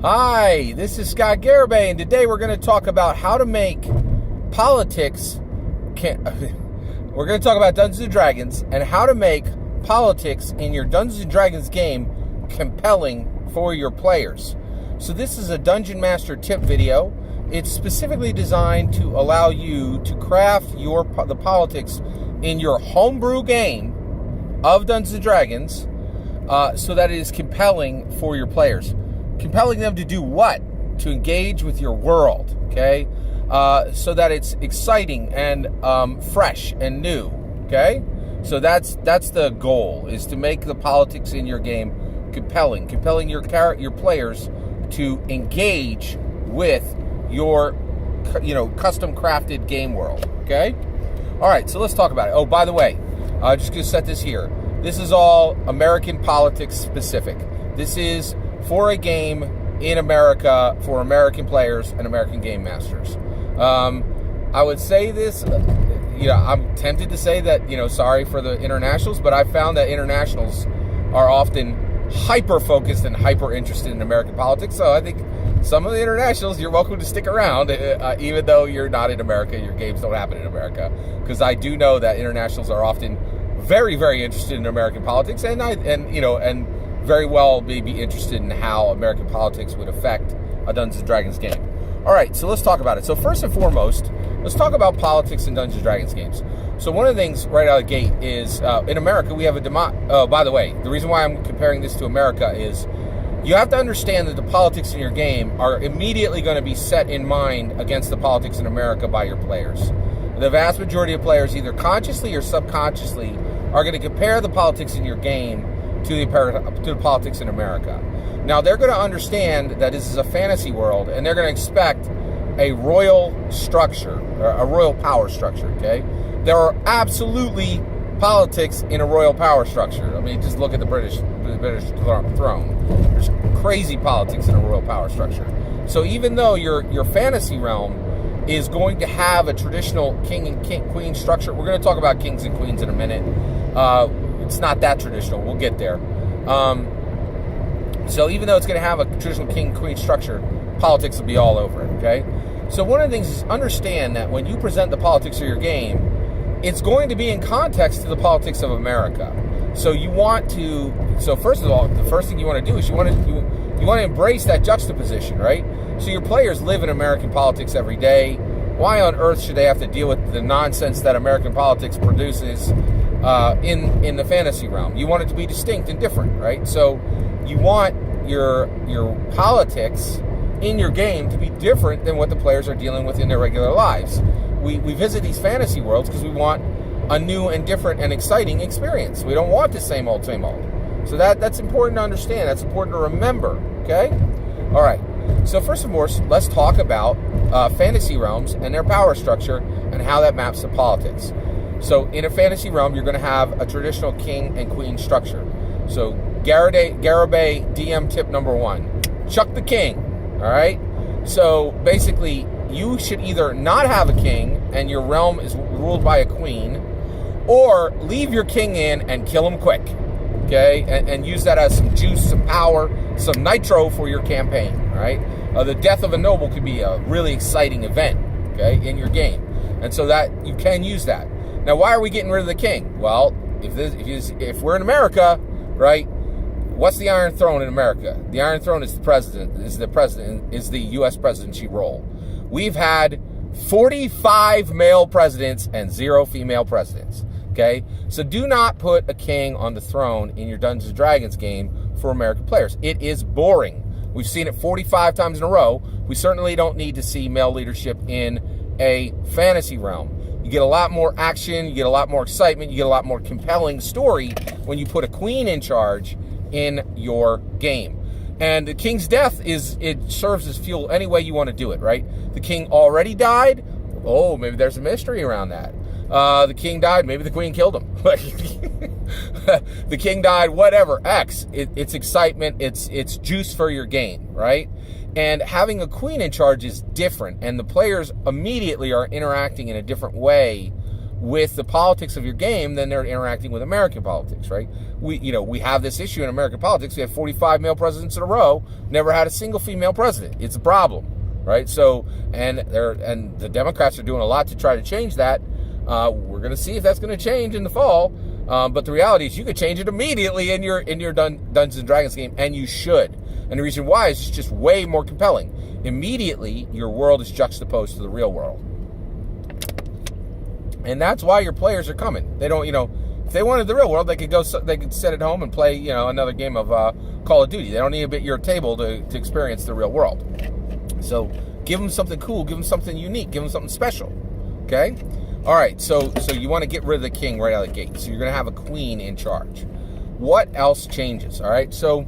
Hi, this is Scott Garibay, and today we're going to talk about how to make politics. We're going to talk about Dungeons & Dragons and how to make politics in your Dungeons & Dragons game compelling for your players. So this is a Dungeon Master tip video. It's specifically designed to allow you to craft the politics in your homebrew game of Dungeons & Dragons so that it is compelling for your players. Compelling them to do what? To engage with your world, okay? So that it's exciting and fresh and new, okay? So that's the goal, is to make the politics in your game compelling your players to engage with your, custom crafted game world, okay? All right, so let's talk about it. Oh, by the way, just gonna set this here. This is all American politics specific. This is for a game in America for American players and American game masters. I would say this, I'm tempted to say that, sorry for the internationals, but I found that internationals are often hyper-focused and hyper-interested in American politics. So I think some of the internationals, you're welcome to stick around, even though you're not in America, your games don't happen in America. Because I do know that internationals are often very, very interested in American politics, and very well may be interested in how American politics would affect a Dungeons & Dragons game. All right, so let's talk about it. So first and foremost, let's talk about politics in Dungeons & Dragons games. So one of the things right out of the gate is, in America, we have by the way, the reason why I'm comparing this to America is you have to understand that the politics in your game are immediately going to be set in mind against the politics in America by your players. The vast majority of players, either consciously or subconsciously, are going to compare the politics in your game to the politics in America. Now, they're going to understand that this is a fantasy world, and they're going to expect a royal structure, or a royal power structure, okay? There are absolutely politics in a royal power structure. I mean, just look at the British throne. There's crazy politics in a royal power structure. So even though your fantasy realm is going to have a traditional king and queen structure, we're going to talk about kings and queens in a minute. It's not that traditional. We'll get there. So even though it's going to have a traditional king-queen structure, politics will be all over it, okay? So one of the things is understand that when you present the politics of your game, it's going to be in context to the politics of America. So first of all, the first thing you want to do is you want to embrace that juxtaposition, right? So your players live in American politics every day. Why on earth should they have to deal with the nonsense that American politics produces in the fantasy realm? You want it to be distinct and different, right? So you want your politics in your game to be different than what the players are dealing with in their regular lives. We visit these fantasy worlds because we want a new and different and exciting experience. We don't want the same old, same old. So that's important to understand. That's important to remember, okay? All right. So first and foremost, let's talk about fantasy realms and their power structure and how that maps to politics. So in a fantasy realm, you're going to have a traditional king and queen structure. So Garibay DM tip number 1, chuck the king, all right? So basically, you should either not have a king and your realm is ruled by a queen, or leave your king in and kill him quick, okay? And use that as some juice, some power, some nitro for your campaign, all right? The death of a noble could be a really exciting event, okay, in your game. And so that you can use that. Now, why are we getting rid of the king? Well, if we're in America, right, what's the Iron Throne in America? The Iron Throne is the U.S. presidency role. We've had 45 male presidents and 0 female presidents, okay? So do not put a king on the throne in your Dungeons & Dragons game for American players. It is boring. We've seen it 45 times in a row. We certainly don't need to see male leadership in a fantasy realm. You get a lot more action, you get a lot more excitement, you get a lot more compelling story when you put a queen in charge in your game. And the king's death it serves as fuel any way you want to do it, right? The king already died. Oh, maybe there's a mystery around that. The king died, maybe the queen killed him. The king died, whatever, X. It's excitement, it's juice for your game, right? And having a queen in charge is different, and the players immediately are interacting in a different way with the politics of your game than they're interacting with American politics, right? We have this issue in American politics. We have 45 male presidents in a row, never had a single female president. It's a problem, right? So, and the Democrats are doing a lot to try to change that. We're going to see if that's going to change in the fall. But the reality is you could change it immediately in your Dungeons and Dragons game, and you should. And the reason why is it's just way more compelling. Immediately, your world is juxtaposed to the real world. And that's why your players are coming. They don't, if they wanted the real world, they could sit at home and play, another game of Call of Duty. They don't need to be at your table to experience the real world. So give them something cool, give them something unique, give them something special. Okay? All right, so you want to get rid of the king right out of the gate. So you're going to have a queen in charge. What else changes? All right, so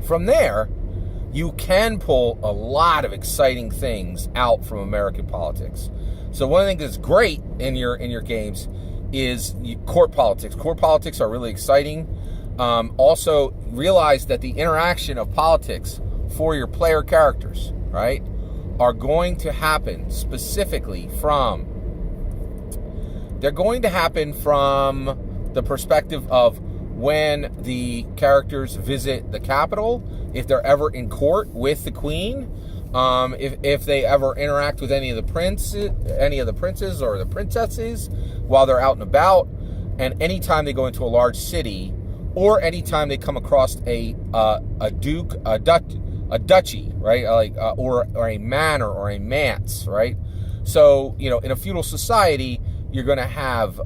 from there, you can pull a lot of exciting things out from American politics. So one of the things that's great in your games is court politics. Court politics are really exciting. Also, realize that the interaction of politics for your player characters, right, are going to happen specifically from... They're going to happen from the perspective of when the characters visit the capital, if they're ever in court with the queen, if they ever interact with any of the princes or the princesses while they're out and about, and anytime they go into a large city, or anytime they come across a duchy, right, or a manor or a manse, right. So in a feudal society, you're going to have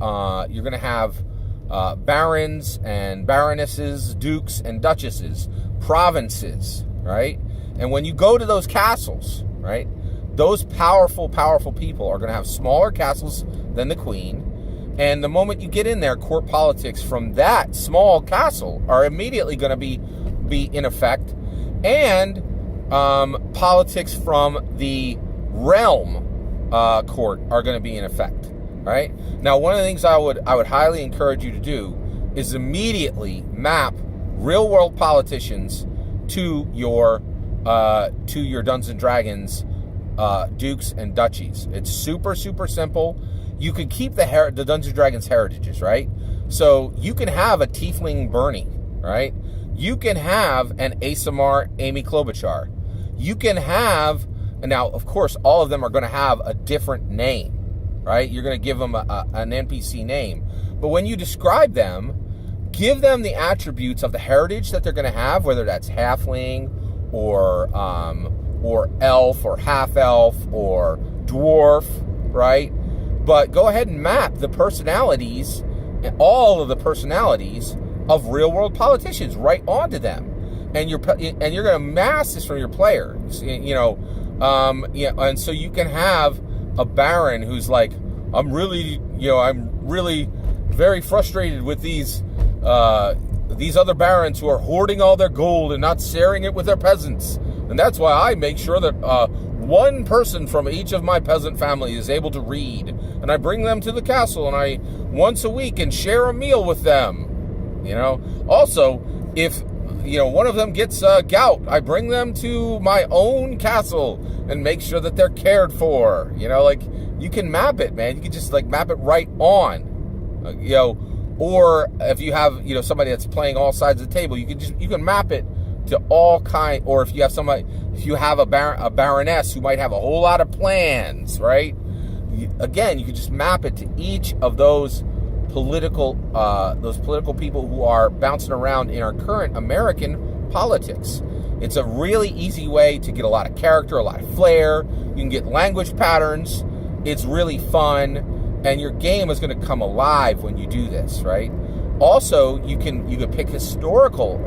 barons and baronesses, dukes and duchesses, provinces, right? And when you go to those castles, right, those powerful people are going to have smaller castles than the queen. And the moment you get in there, court politics from that small castle are immediately going to be in effect, and politics from the realm court are going to be in effect. Right? Now, one of the things I would highly encourage you to do is immediately map real-world politicians to your Dungeons and Dragons dukes and duchies. It's super, super simple. You can keep the Dungeons and Dragons heritages, right? So you can have a Tiefling Bernie, right? You can have an Asamar Amy Klobuchar. You can have, and now, of course, all of them are going to have a different name. Right? You're going to give them an NPC name. But when you describe them, give them the attributes of the heritage that they're going to have, whether that's halfling or elf or half-elf or dwarf, right? But go ahead and map the personalities, all of the personalities of real-world politicians right onto them. And you're going to mass this from your players, and so you can have a baron who's like, I'm really very frustrated with these other barons who are hoarding all their gold and not sharing it with their peasants. And that's why I make sure that one person from each of my peasant family is able to read. And I bring them to the castle, and I once a week and share a meal with them. Also, if one of them gets gout, I bring them to my own castle and make sure that they're cared for. You can map it, man. You can just map it right on. Or if you have somebody that's playing all sides of the table, you can map it to all kind. Or if you have a baroness who might have a whole lot of plans, right? Again, you can just map it to each of those political people who are bouncing around in our current American politics. It's a really easy way to get a lot of character, a lot of flair. You can get language patterns. It's really fun, and your game is going to come alive when you do this, right? Also, you can pick historical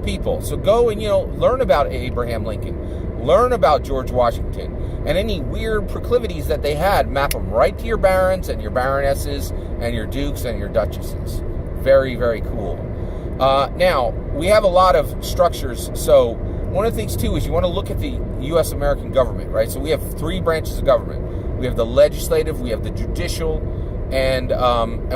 people. So go and learn about Abraham Lincoln, learn about George Washington, and any weird proclivities that they had. Map them right to your barons and your baronesses and your dukes and your duchesses. Very, very cool. Now, we have a lot of structures. So one of the things, too, is you want to look at the U.S. American government, right? So we have 3 branches of government. We have the legislative, we have the judicial, and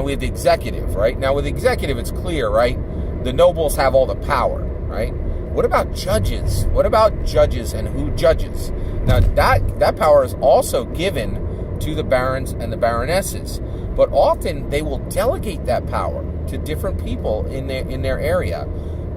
we have the executive, right? Now, with the executive, it's clear, right? The nobles have all the power, right? What about judges? What about judges and who judges? Now, that power is also given to the barons and the baronesses. But often they will delegate that power to different people in their area.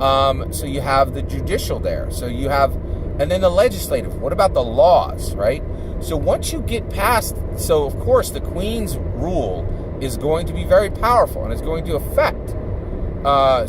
So you have the judicial there. So you have, and then the legislative. What about the laws, right? So once you get past, so of course the Queen's rule is going to be very powerful, and it's going to affect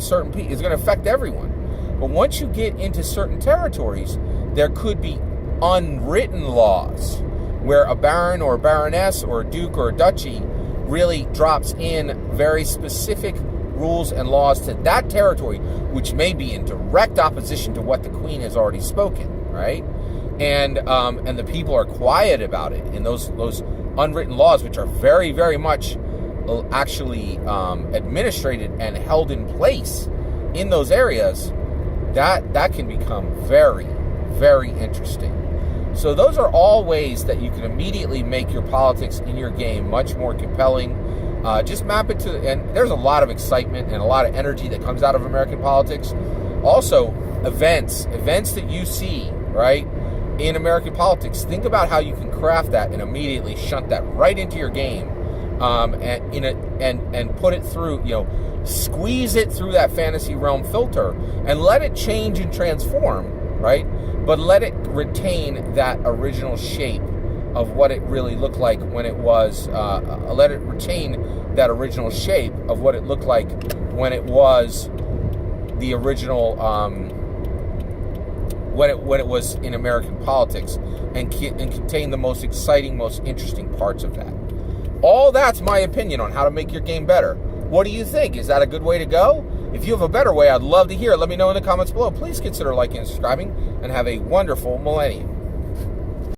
certain people. It's going to affect everyone. But once you get into certain territories, there could be unwritten laws where a baron or a baroness or a duke or a duchy really drops in very specific rules and laws to that territory, which may be in direct opposition to what the Queen has already spoken, right? And the people are quiet about it. And those unwritten laws, which are very, very much actually administrated and held in place in those areas, that can become very, very interesting. So those are all ways that you can immediately make your politics in your game much more compelling. Just map it to, and there's a lot of excitement and a lot of energy that comes out of American politics. Also, events that you see, right, in American politics. Think about how you can craft that and immediately shunt that right into your game, and put it through, squeeze it through that fantasy realm filter and let it change and transform, right? But let it retain that original shape of what it really looked like when it was, let it retain that original shape of what it looked like when it was the original, when it was in American politics, and contain the most exciting, most interesting parts of that. All that's my opinion on how to make your game better. What do you think? Is that a good way to go? If you have a better way, I'd love to hear it. Let me know in the comments below. Please consider liking and subscribing, and have a wonderful millennium.